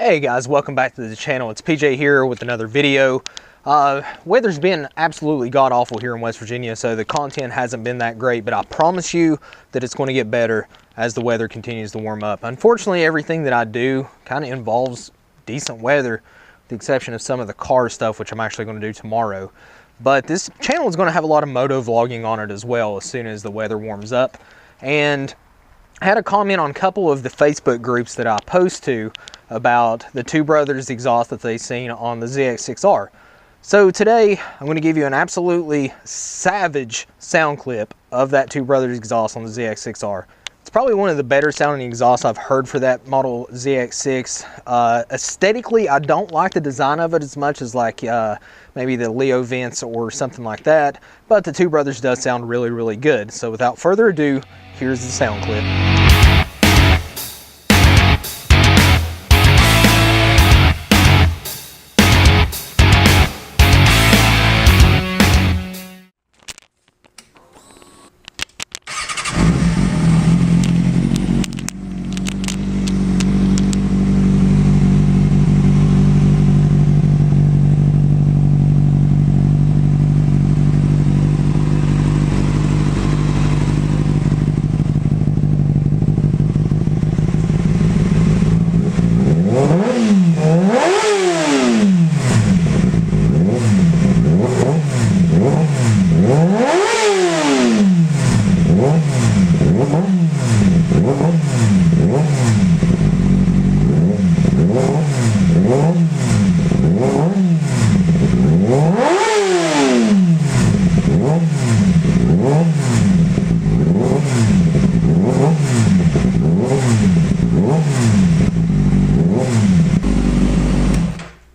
Hey guys, welcome back to the channel. It's PJ here with another video. Weather's been absolutely god-awful here in West Virginia, so the content hasn't been that great, but I promise you that it's going to get better as the weather continues to warm up. Unfortunately, everything that I do kind of involves decent weather, with the exception of some of the car stuff, which I'm actually going to do tomorrow. But this channel is going to have a lot of moto vlogging on it as well as soon as the weather warms up. And I had a comment on a couple of the Facebook groups that I post to about the Two Brothers exhaust that they've seen on the ZX6R. So today I'm going to give you an absolutely savage sound clip of that Two Brothers exhaust on the ZX6R. It's probably one of the better sounding exhausts I've heard for that model ZX6. Aesthetically, I don't like the design of it as much as like maybe the Leo vents or something like that, but the Two Brothers does sound really, really good. So without further ado, here's the sound clip.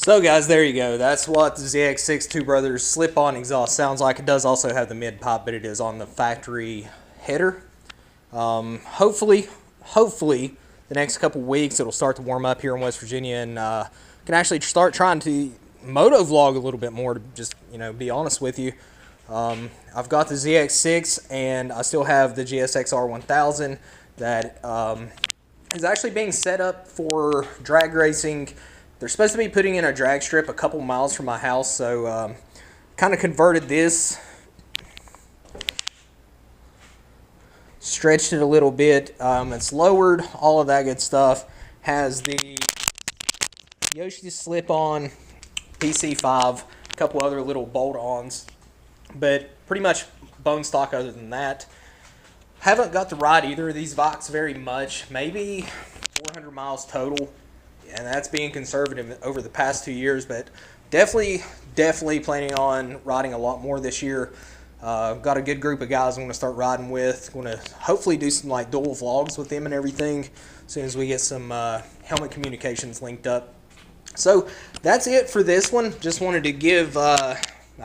So guys, there you go. That's what the ZX6 Two Brothers slip-on exhaust sounds like. It does also have the mid pipe, but it is on the factory header. Hopefully the next couple weeks it'll start to warm up here in West Virginia, and can actually start trying to moto vlog a little bit more, to just, you know, be honest with you. I've got the ZX6 and I still have the GSX-R 1000 that is actually being set up for drag racing. They're supposed to be putting in a drag strip a couple miles from my house, so kind of converted this, stretched it a little bit. It's lowered, all of that good stuff. Has the Yoshi slip-on PC5, a couple other little bolt-ons, but pretty much bone stock other than that. Haven't got to ride either of these Vox very much, maybe 400 miles total. And that's being conservative over the past 2 years, but definitely planning on riding a lot more this year. Got a good group of guys I'm going to start riding with. Going to hopefully do some like dual vlogs with them and everything as soon as we get some helmet communications linked up. So that's it for this one. Just wanted to give, I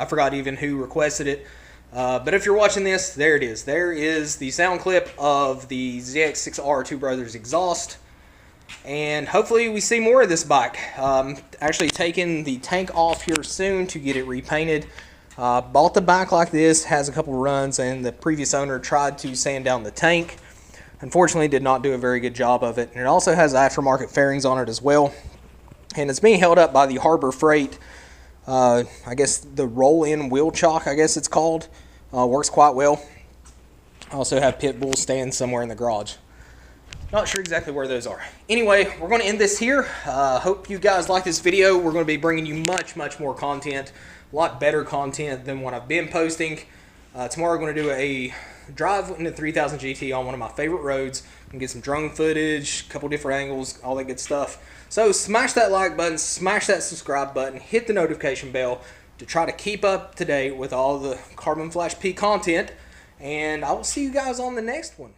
forgot even who requested it. But if you're watching this, there it is. There is the sound clip of the ZX6R Two Brothers exhaust. And hopefully we see more of this bike. Actually taking the tank off here soon to get it repainted. Bought the bike like this, has a couple runs, and the previous owner tried to sand down the tank. Unfortunately did not do a very good job of it. And it also has aftermarket fairings on it as well. And it's being held up by the Harbor Freight, I guess the roll-in wheel chock, I guess it's called. Works quite well. I also have pit bulls staying somewhere in the garage. Not sure exactly where those are. Anyway, we're going to end this here. Hope you guys like this video. We're going to be bringing you much more content, a lot better content than what I've been posting. Tomorrow we're going to do a drive in the 3000 GT on one of my favorite roads and get some drone footage, a couple different angles, all that good stuff. So smash that like button, smash that subscribe button, hit the notification bell to try to keep up to date with all the Carbon Flash P content. And I will see you guys on the next one.